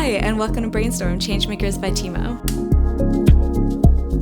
Hi, and welcome to Brainstorm, Changemakers by Teemo.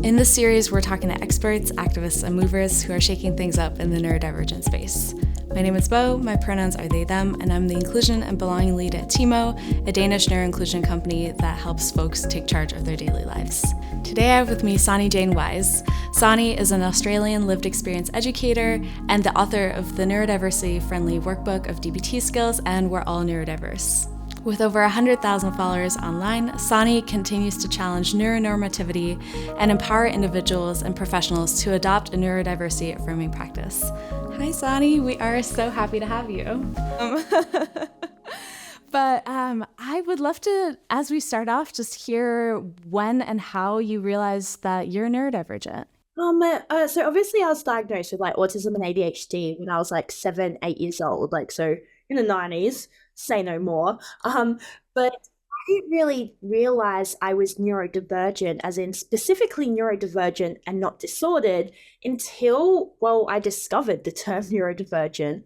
In this series, we're talking to experts, activists, and movers who are shaking things up in the neurodivergent space. My name is Bo, my pronouns are they, them, and I'm the inclusion and belonging lead at Teemo, a Danish neuro-inclusion company that helps folks take charge of their daily lives. Today I have with me Sonny Jane Wise. Sonny is an Australian lived experience educator and the author of the Neurodiversity-friendly workbook of DBT skills and We're All Neurodiverse. With over 100,000 followers online, Sonny continues to challenge neuronormativity and empower individuals and professionals to adopt a neurodiversity affirming practice. Hi, Sonny. We are so happy to have you. But I would love to, as we start off, just hear when and how you realized that you're neurodivergent. So obviously I was diagnosed with autism and ADHD when I was 7, 8 years old, so in the 90s, say no more. But I didn't really realize I was neurodivergent, as in specifically neurodivergent and not disordered, until, I discovered the term neurodivergent.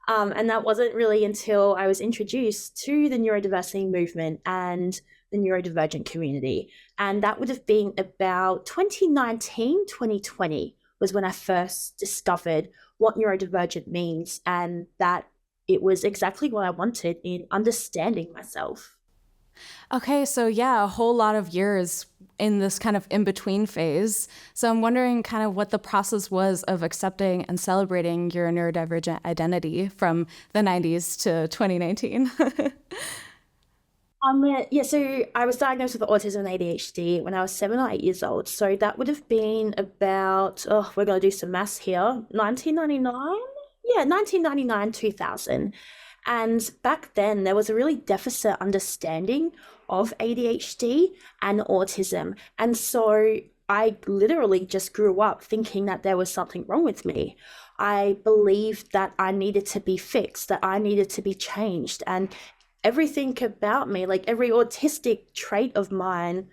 And that wasn't really until I was introduced to the neurodiversity movement and the neurodivergent community. And that would have been about 2019, 2020 was when I first discovered what neurodivergent means, and that it was exactly what I wanted in understanding myself. Okay, so a whole lot of years in this kind of in-between phase. So I'm wondering kind of what the process was of accepting and celebrating your neurodivergent identity from the 90s to 2019. So I was diagnosed with autism and ADHD when I was 7 or 8 years old. So that would have been about, we're going to do some maths here, 1999? Yeah, 1999, 2000. And back then, there was a really deficit understanding of ADHD and autism. And so I literally just grew up thinking that there was something wrong with me. I believed that I needed to be fixed, that I needed to be changed. And everything about me, every autistic trait of mine,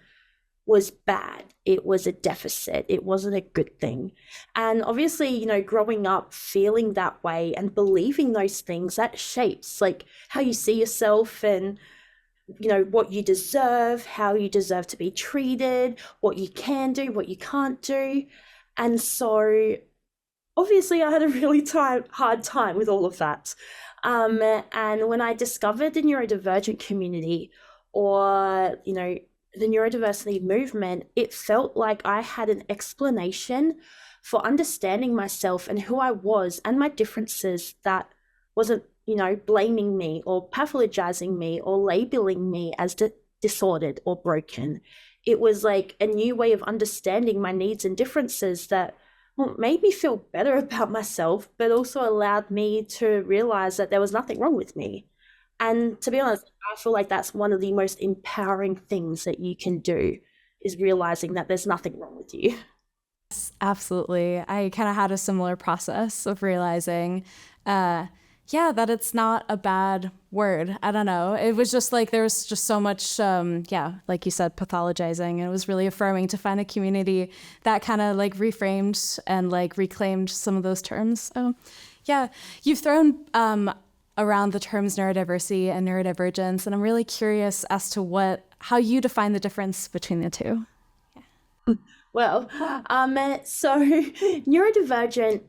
was bad. It was a deficit. It wasn't a good thing. And obviously, growing up feeling that way and believing those things, that shapes how you see yourself and, what you deserve, how you deserve to be treated, what you can do, what you can't do. And so obviously I had a really hard time with all of that. And when I discovered the neurodivergent community or, the neurodiversity movement, it felt like I had an explanation for understanding myself and who I was and my differences that wasn't, blaming me or pathologizing me or labeling me as disordered or broken. It was a new way of understanding my needs and differences that made me feel better about myself, but also allowed me to realize that there was nothing wrong with me. And to be honest, I feel like that's one of the most empowering things that you can do, is realizing that there's nothing wrong with you. Yes, absolutely. I kind of had a similar process of realizing, that it's not a bad word. I don't know. It was just there was just so much, like you said, pathologizing. And it was really affirming to find a community that kind of reframed and reclaimed some of those terms. So you've thrown around the terms neurodiversity and neurodivergence, and I'm really curious as to how you define the difference between the two. So neurodivergent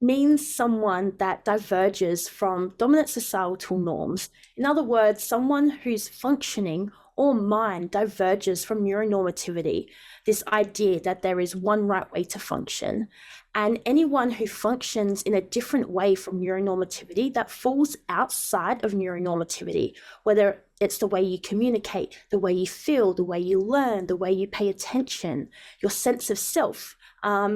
means someone that diverges from dominant societal norms. In other words, someone whose functioning or mind diverges from neuronormativity, this idea that there is one right way to function. And anyone who functions in a different way from neuronormativity, that falls outside of neuronormativity, whether it's the way you communicate, the way you feel, the way you learn, the way you pay attention, your sense of self, how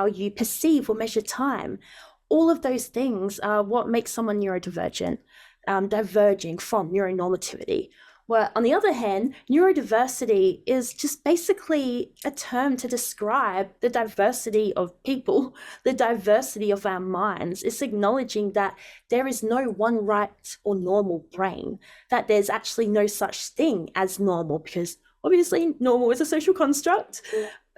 you perceive or measure time. All of those things are what makes someone neurodivergent, diverging from neuronormativity. Well, on the other hand, neurodiversity is just basically a term to describe the diversity of people, the diversity of our minds. It's acknowledging that there is no one right or normal brain, that there's actually no such thing as normal, because obviously normal is a social construct.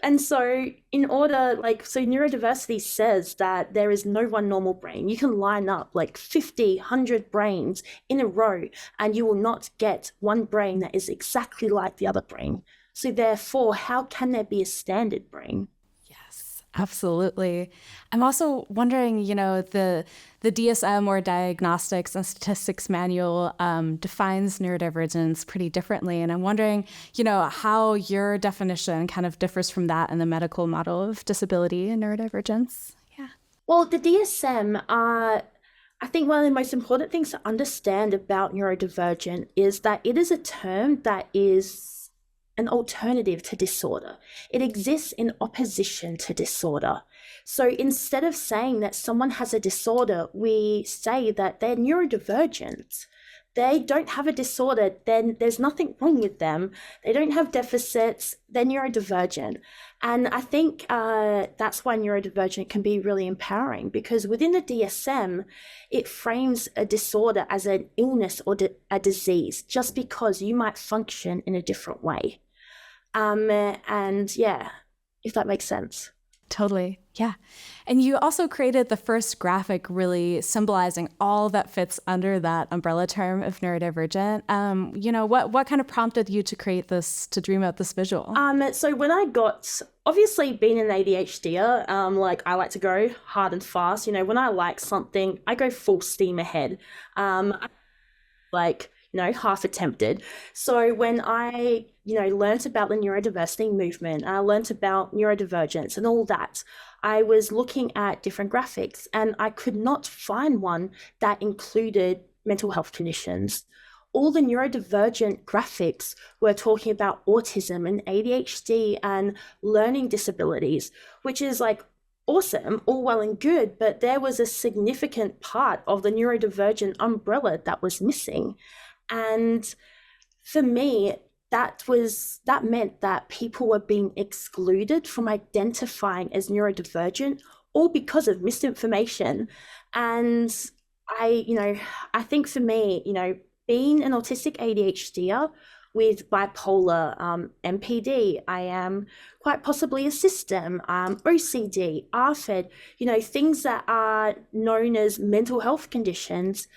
And so so neurodiversity says that there is no one normal brain. You can line up like 50, 100 brains in a row and you will not get one brain that is exactly like the other brain. So therefore, how can there be a standard brain? Yes, absolutely. I'm also wondering, the DSM or Diagnostics and Statistics Manual defines neurodivergence pretty differently. And I'm wondering, how your definition kind of differs from that in the medical model of disability and neurodivergence. Yeah. Well, the DSM, I think one of the most important things to understand about neurodivergent is that it is a term that is an alternative to disorder. It exists in opposition to disorder. So instead of saying that someone has a disorder, we say that they're neurodivergent. They don't have a disorder, then there's nothing wrong with them. They don't have deficits, they're neurodivergent. And I think that's why neurodivergent can be really empowering, because within the DSM, it frames a disorder as an illness or a disease just because you might function in a different way. And yeah, if that makes sense. Totally. Yeah. And you also created the first graphic really symbolizing all that fits under that umbrella term of neurodivergent. What kind of prompted you to create this, to dream out this visual? So when I got, obviously being an ADHDer, I like to go hard and fast. When I like something, I go full steam ahead. Half attempted. So when I, learnt about the neurodiversity movement, I learnt about neurodivergence and all that, I was looking at different graphics and I could not find one that included mental health conditions. All the neurodivergent graphics were talking about autism and ADHD and learning disabilities, which is awesome, all well and good, but there was a significant part of the neurodivergent umbrella that was missing. And for me, that meant that people were being excluded from identifying as neurodivergent, all because of misinformation. And I think for me, being an autistic ADHDer with bipolar, MPD, I am quite possibly a system, OCD, ARFID, things that are known as mental health conditions.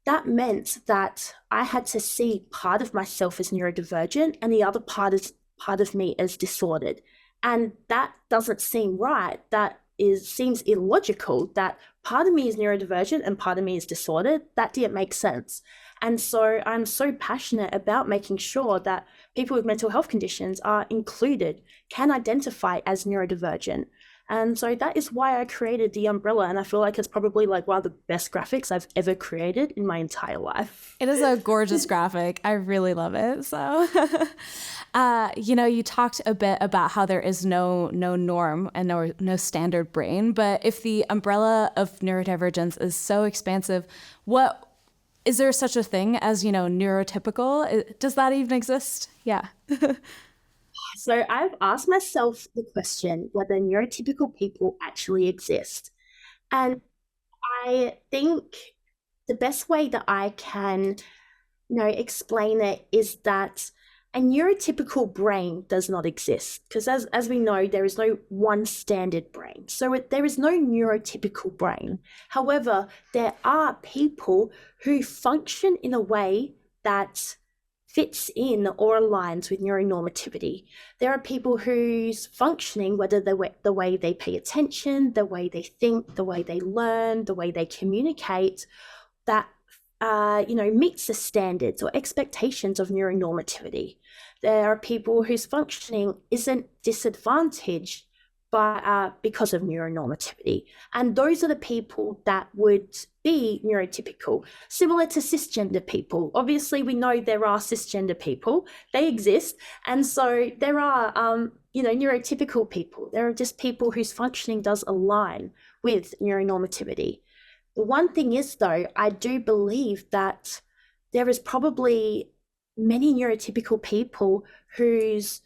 That meant that I had to see part of myself as neurodivergent and the other part of me as disordered. And that doesn't seem right. Seems illogical that part of me is neurodivergent and part of me is disordered. That didn't make sense. And so I'm so passionate about making sure that people with mental health conditions are included, can identify as neurodivergent. And so that is why I created the umbrella. And I feel like it's probably one of the best graphics I've ever created in my entire life. It is a gorgeous graphic. I really love it. So, you talked a bit about how there is no norm and no standard brain. But if the umbrella of neurodivergence is so expansive, is there such a thing as, neurotypical? Does that even exist? Yeah. So I've asked myself the question whether neurotypical people actually exist. And I think the best way that I can, explain it is that a neurotypical brain does not exist, because as we know, there is no one standard brain. So there is no neurotypical brain. However, there are people who function in a way that fits in or aligns with neuronormativity. There are people whose functioning, whether the way they pay attention, the way they think, the way they learn, the way they communicate, that meets the standards or expectations of neuronormativity. There are people whose functioning isn't disadvantaged because of neuronormativity. And those are the people that would be neurotypical, similar to cisgender people. Obviously, we know there are cisgender people, they exist. And so there are, neurotypical people. There are just people whose functioning does align with neuronormativity. The one thing is, though, I do believe that there is probably many neurotypical people whose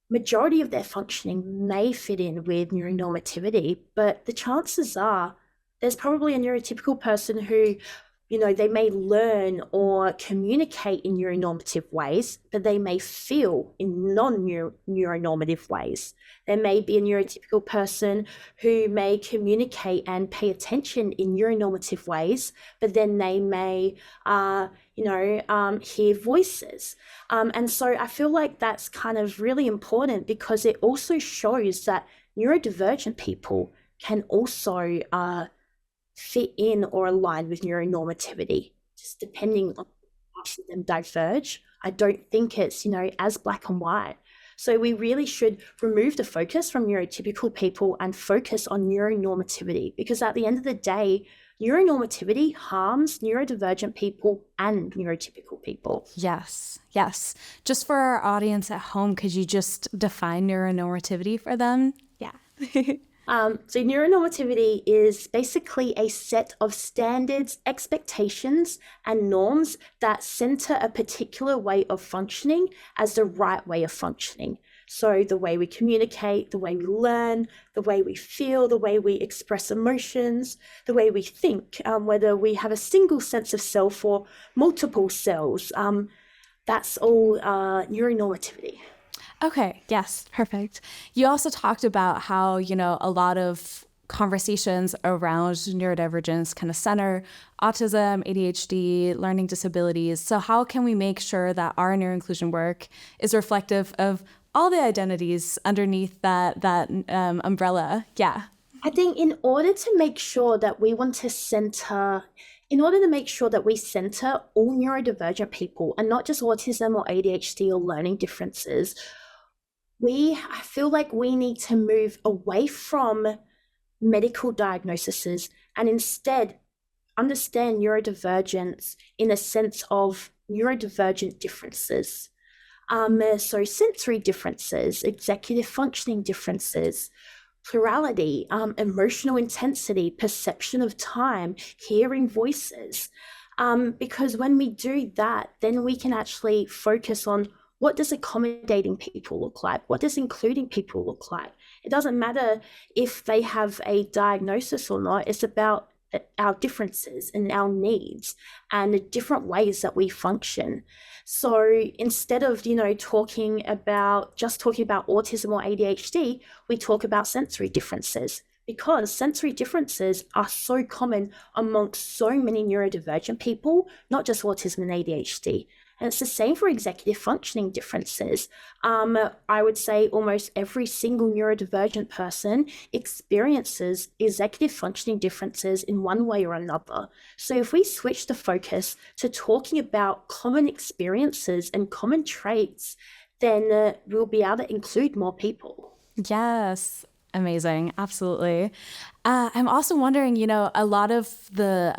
majority of their functioning may fit in with neuronormativity, but the chances are there's probably a neurotypical person who they may learn or communicate in neuronormative ways, but they may feel in non-neuronormative ways. There may be a neurotypical person who may communicate and pay attention in neuronormative ways, but then they may, hear voices. And so I feel like that's kind of really important because it also shows that neurodivergent people can also fit in or align with neuronormativity, just depending on how them diverge. I don't think it's, as black and white. So we really should remove the focus from neurotypical people and focus on neuronormativity, because at the end of the day, neuronormativity harms neurodivergent people and neurotypical people. Yes. Just for our audience at home, could you just define neuronormativity for them? Yeah. So neuronormativity is basically a set of standards, expectations, and norms that center a particular way of functioning as the right way of functioning. So the way we communicate, the way we learn, the way we feel, the way we express emotions, the way we think, whether we have a single sense of self or multiple selves, that's all neuronormativity. Okay, yes, perfect. You also talked about how, a lot of conversations around neurodivergence kind of center autism, ADHD, learning disabilities. So how can we make sure that our neuroinclusion work is reflective of all the identities underneath that umbrella? Yeah. I think in order to make sure that we center all neurodivergent people and not just autism or ADHD or learning differences, I feel like we need to move away from medical diagnoses and instead understand neurodivergence in a sense of neurodivergent differences. So sensory differences, executive functioning differences, plurality, emotional intensity, perception of time, hearing voices. Because when we do that, then we can actually focus on what does accommodating people look like? What does including people look like? It doesn't matter if they have a diagnosis or not. It's about our differences and our needs and the different ways that we function. So instead of, talking about autism or ADHD, we talk about sensory differences, because sensory differences are so common amongst so many neurodivergent people, not just autism and ADHD. And it's the same for executive functioning differences. I would say almost every single neurodivergent person experiences executive functioning differences in one way or another. So if we switch the focus to talking about common experiences and common traits, then we'll be able to include more people. Yes. Amazing. Absolutely. I'm also wondering, a lot of the,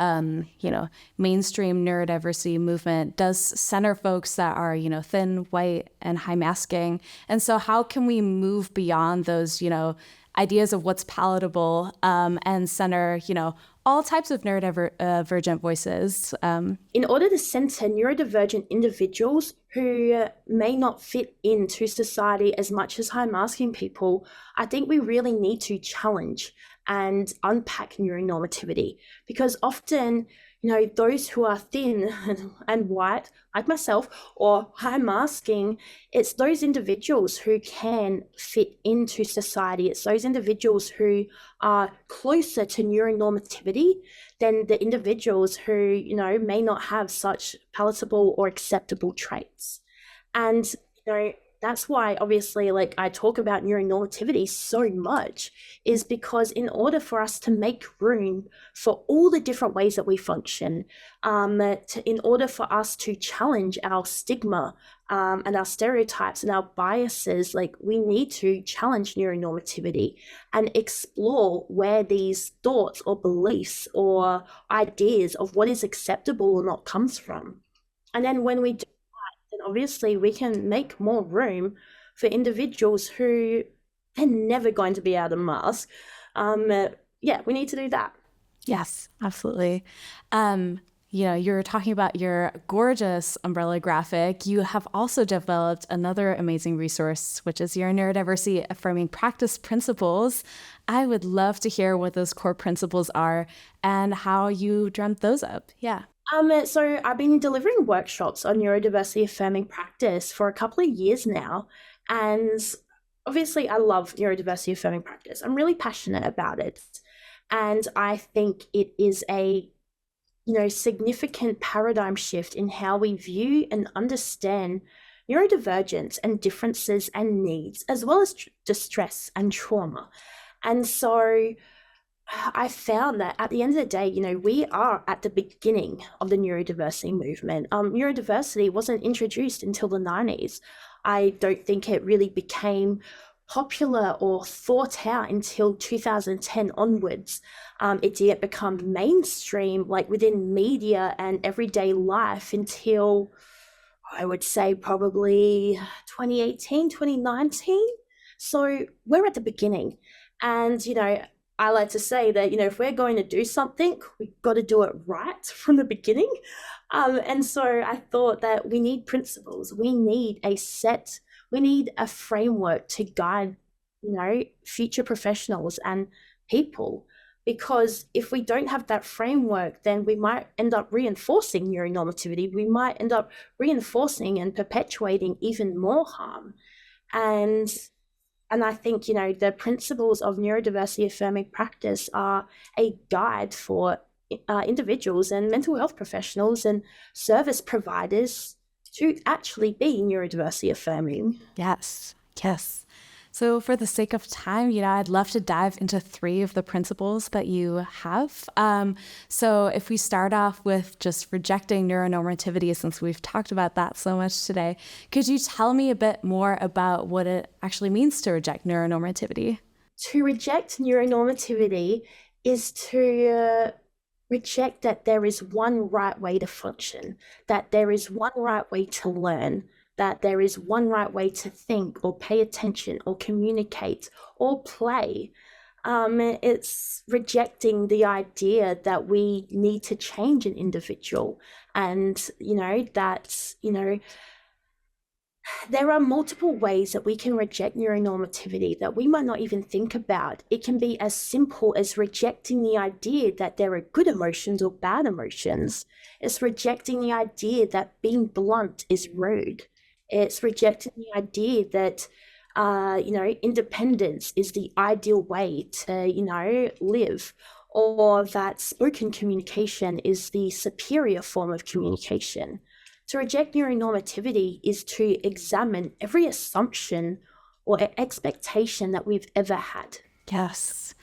mainstream neurodiversity movement does center folks that are, thin, white, and high masking. And so how can we move beyond those, ideas of what's palatable and center, all types of neurodivergent voices? In order to center neurodivergent individuals who may not fit into society as much as high masking people, I think we really need to challenge and unpack neuronormativity, because often, those who are thin and white, like myself, or high masking, it's those individuals who can fit into society. It's those individuals who are closer to neuronormativity than the individuals who, may not have such palatable or acceptable traits. And, that's why obviously I talk about neuronormativity so much, is because in order for us to make room for all the different ways that we function, in order for us to challenge our stigma and our stereotypes and our biases, we need to challenge neuronormativity and explore where these thoughts or beliefs or ideas of what is acceptable or not comes from. And then when we do, then obviously we can make more room for individuals who are never going to be able to mask. We need to do that. Yes, absolutely. You're talking about your gorgeous umbrella graphic. You have also developed another amazing resource, which is your Neurodiversity Affirming Practice Principles. I would love to hear what those core principles are and how you dreamt those up. Yeah. So I've been delivering workshops on neurodiversity affirming practice for a couple of years now, and obviously I love neurodiversity affirming practice. I'm really passionate about it, and I think it is a significant paradigm shift in how we view and understand neurodivergence and differences and needs, as well as distress and trauma. And so I found that at the end of the day, we are at the beginning of the neurodiversity movement. Neurodiversity wasn't introduced until the 90s. I don't think it really became popular or thought out until 2010 onwards. It didn't become mainstream, like within media and everyday life, until I would say probably 2018, 2019. So we're at the beginning. And, I like to say that, if we're going to do something, we've got to do it right from the beginning. And so I thought that we need principles. We need a framework to guide, future professionals and people. Because if we don't have that framework, then we might end up reinforcing neuronormativity. We might end up reinforcing and perpetuating even more harm. And I think, the principles of neurodiversity affirming practice are a guide for individuals and mental health professionals and service providers to actually be neurodiversity affirming. Yes, yes. So for the sake of time, I'd love to dive into 3 of the principles that you have. So if we start off with just rejecting neuronormativity, since we've talked about that so much today, could you tell me a bit more about what it actually means to reject neuronormativity? To reject neuronormativity is to reject that there is one right way to function, that there is one right way to learn, that there is one right way to think or pay attention or communicate or play. It's rejecting the idea that we need to change an individual, and there are multiple ways that we can reject neuronormativity that we might not even think about. It can be as simple as rejecting the idea that there are good emotions or bad emotions. It's rejecting the idea that being blunt is rude. It's rejecting the idea that, independence is the ideal way to, live, or that spoken communication is the superior form of communication. To reject neuronormativity is to examine every assumption or expectation that we've ever had. Yes.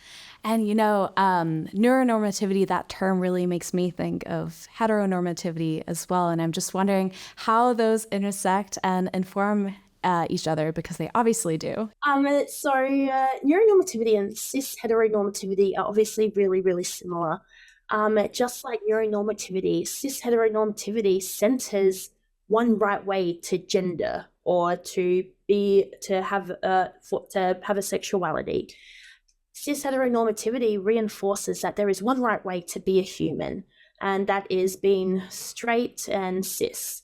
And, neuronormativity, that term really makes me think of heteronormativity as well. And I'm just wondering how those intersect and inform each other, because they obviously do. So neuronormativity and cis heteronormativity are obviously really, really similar. Just like neuronormativity, cis heteronormativity centers one right way to gender or to have a sexuality. Cis heteronormativity reinforces that there is one right way to be a human, and that is being straight and cis,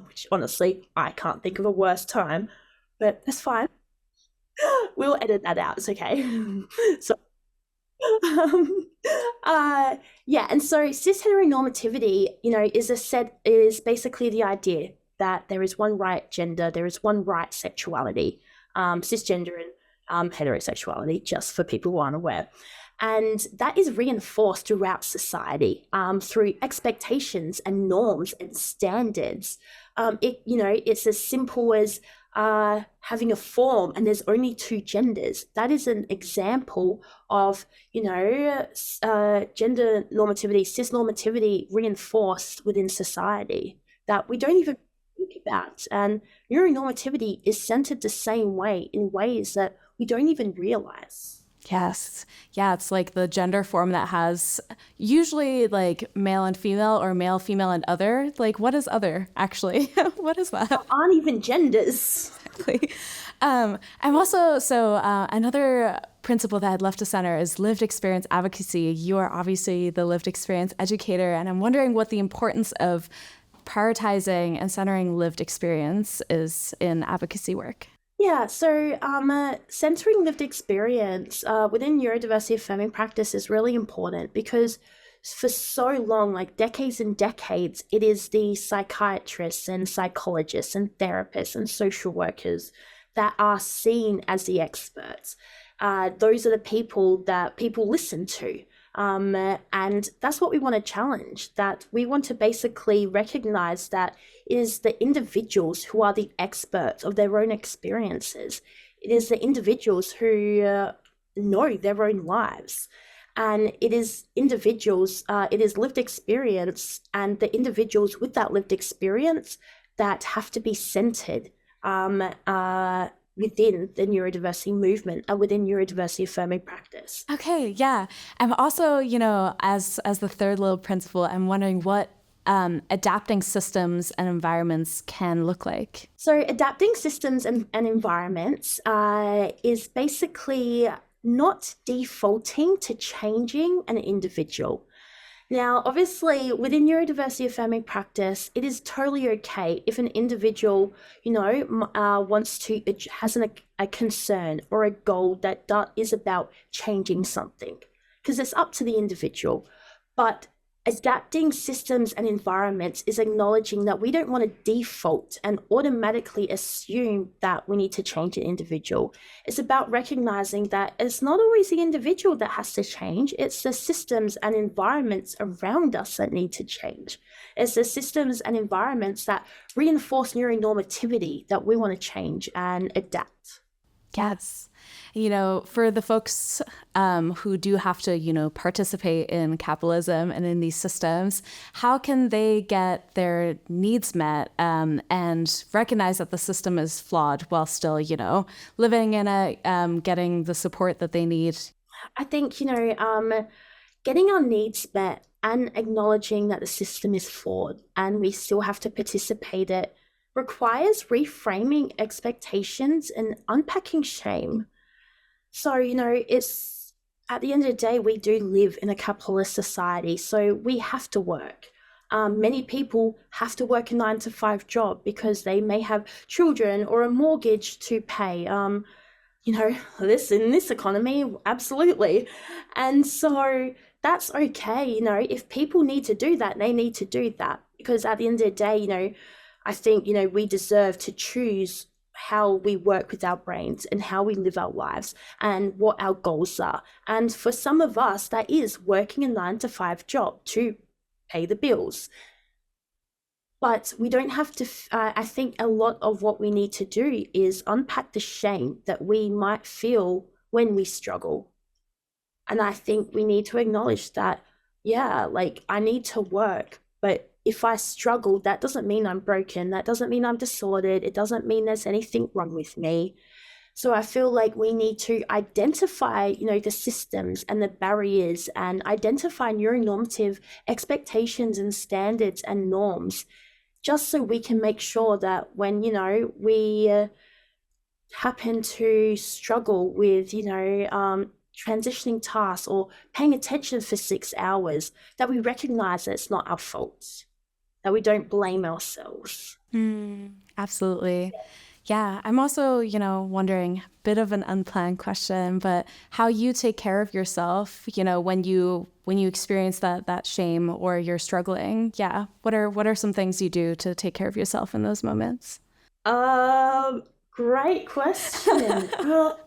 which honestly, I can't think of a worse time, but that's fine. We'll edit that out, it's okay. So, and so cis heteronormativity, is basically the idea that there is one right gender, there is one right sexuality, cisgender and heterosexuality, just for people who aren't aware. And that is reinforced throughout society through expectations and norms and standards. It's as simple as having a form and there's only 2 genders. That is an example of, gender normativity, cis normativity reinforced within society that we don't even think about. And neuronormativity is centered the same way in ways that we don't even realize. Yes. Yeah, it's like the gender form that has usually like male and female or male, female, and other. Like, what is other, actually? What is that? There aren't even genders. Exactly. I'm also, another principle that I'd love to center is lived experience advocacy. You are obviously the lived experience educator, and I'm wondering what the importance of prioritizing and centering lived experience is in advocacy work. Yeah, so centering lived experience within neurodiversity affirming practice is really important because for so long, like decades and decades, it is the psychiatrists and psychologists and therapists and social workers that are seen as the experts. Those are the people that people listen to. And that's what we want to challenge, that we want to basically recognize that it is the individuals who are the experts of their own experiences. It is the individuals who know their own lives. And it is individuals, it is lived experience, and the individuals with that lived experience that have to be centered within the neurodiversity movement and within neurodiversity affirming practice. Okay, yeah. I'm also, as the third little principle, I'm wondering what adapting systems and environments can look like. So adapting systems and environments is basically not defaulting to changing an individual. Now, obviously, within neurodiversity affirming practice, it is totally okay if an individual, has a concern or a goal that is about changing something, because it's up to the individual. But adapting systems and environments is acknowledging that we don't want to default and automatically assume that we need to change an individual. It's about recognizing that it's not always the individual that has to change. It's the systems and environments around us that need to change. It's the systems and environments that reinforce neuronormativity that we want to change and adapt. Yes. For the folks who do have to, participate in capitalism and in these systems, how can they get their needs met and recognize that the system is flawed while still, living in getting the support that they need? I think, getting our needs met and acknowledging that the system is flawed and we still have to participate in it requires reframing expectations and unpacking shame. So, it's at the end of the day, we do live in a capitalist society, so we have to work. Many people have to work a 9-to-5 job because they may have children or a mortgage to pay. This in this economy, absolutely. And so that's okay. If people need to do that, they need to do that, because at the end of the day, I think, we deserve to choose how we work with our brains and how we live our lives and what our goals are. And for some of us, that is working a 9-to-5 job to pay the bills. But we don't have to, I think a lot of what we need to do is unpack the shame that we might feel when we struggle. And I think we need to acknowledge that, I need to work, but if I struggle, that doesn't mean I'm broken. That doesn't mean I'm disordered. It doesn't mean there's anything wrong with me. So I feel like we need to identify, the systems and the barriers and identify neuronormative expectations and standards and norms, just so we can make sure that when, we happen to struggle with, transitioning tasks or paying attention for 6 hours, that we recognize that it's not our fault, that we don't blame ourselves. Absolutely. Yeah. I'm also, wondering, bit of an unplanned question, but how you take care of yourself, when you experience that shame or you're struggling. Yeah. What are some things you do to take care of yourself in those moments? Great question. Well,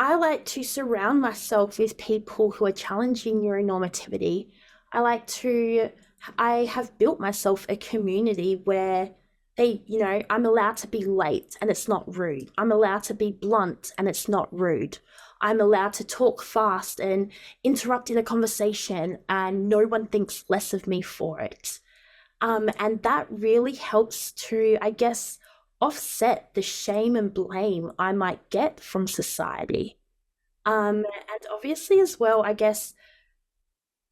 I like to surround myself with people who are challenging neuronormativity. I have built myself a community where I'm allowed to be late and it's not rude. I'm allowed to be blunt and it's not rude. I'm allowed to talk fast and interrupt in a conversation and no one thinks less of me for it. And that really helps to, I guess, offset the shame and blame I might get from society. And obviously as well, I guess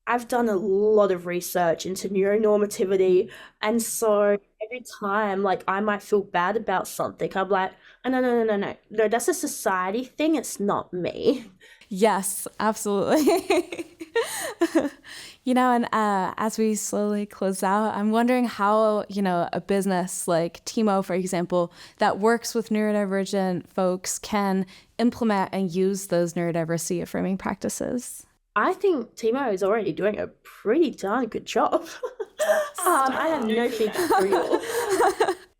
I've done a lot of research into neuronormativity, and so every time I might feel bad about something, I'm like, oh, no, that's a society thing, it's not me. Yes, absolutely. And as we slowly close out, I'm wondering how, a business like Teemo, for example, that works with neurodivergent folks can implement and use those neurodiversity affirming practices. I think Teemo is already doing a pretty darn good job. I have no feedback for you.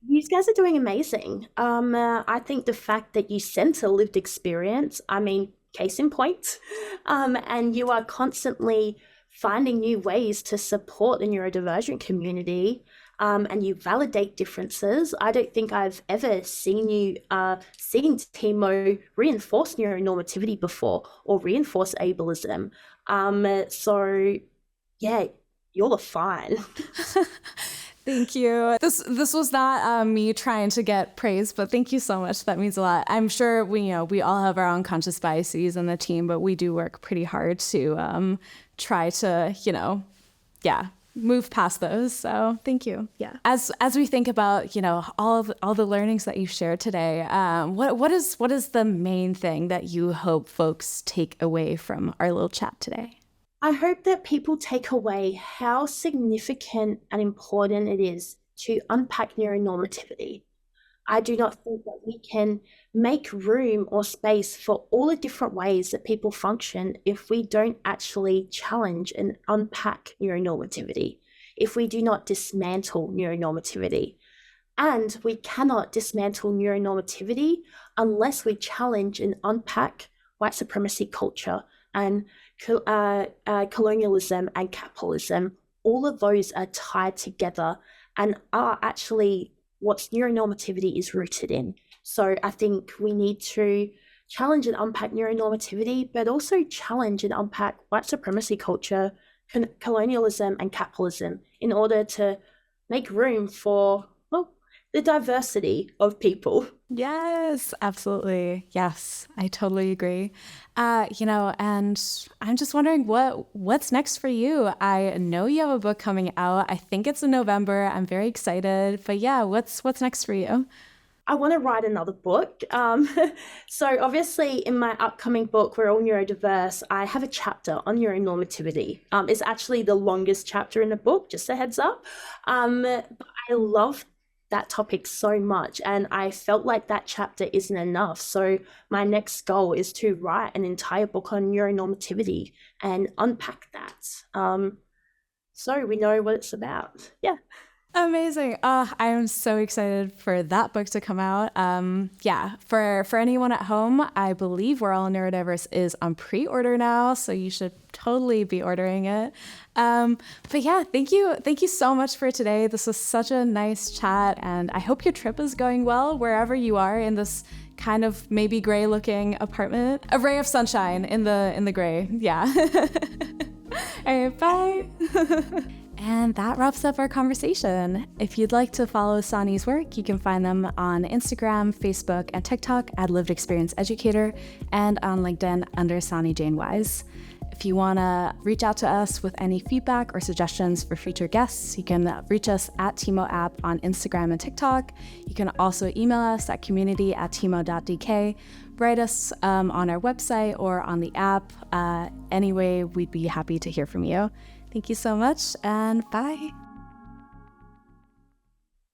You guys are doing amazing. I think the fact that you center lived experience, I mean, case in point, and you are constantly finding new ways to support the neurodivergent community, and you validate differences. I don't think I've ever seen you seeing Teemo reinforce neuronormativity before or reinforce ableism. So yeah, you're fine. Thank you. This was not me trying to get praise, but thank you so much. That means a lot. I'm sure we all have our unconscious biases in the team, but we do work pretty hard to try to move past those. So thank you. Yeah. As we think about all the learnings that you shared today, what is the main thing that you hope folks take away from our little chat today? I hope that people take away how significant and important it is to unpack neuronormativity. I do not think that we can make room or space for all the different ways that people function if we don't actually challenge and unpack neuronormativity, if we do not dismantle neuronormativity. And we cannot dismantle neuronormativity unless we challenge and unpack white supremacy culture and colonialism and capitalism. All of those are tied together and are actually what neuronormativity is rooted in. So I think we need to challenge and unpack neuronormativity, but also challenge and unpack white supremacy culture, colonialism and capitalism in order to make room for the diversity of people. Yes, absolutely. Yes, I totally agree. And I'm just wondering what's next for you. I know you have a book coming out. I think it's in November. I'm very excited. But yeah, what's next for you? I want to write another book. So obviously in my upcoming book, We're All Neurodiverse, I have a chapter on neuronormativity. It's actually the longest chapter in the book, just a heads up. But I love that topic so much, and I felt like that chapter isn't enough. So my next goal is to write an entire book on neuronormativity and unpack that, so we know what it's about. Yeah. Amazing. I am so excited for that book to come out. For anyone at home, I believe We're All Neurodiverse is on pre-order now, so you should totally be ordering it. But yeah, thank you so much for today. This was such a nice chat, and I hope your trip is going well wherever you are in this kind of maybe gray looking apartment. A ray of sunshine in the gray. Yeah. All right, bye. And that wraps up our conversation. If you'd like to follow Sonny's work, you can find them on Instagram, Facebook, and TikTok at Lived Experience Educator, and on LinkedIn under Sonny Jane Wise. If you want to reach out to us with any feedback or suggestions for future guests, you can reach us at Teemo app on Instagram and TikTok. You can also email us at community@teemo.dk, write us on our website or on the app. Anyway, we'd be happy to hear from you. Thank you so much, and bye.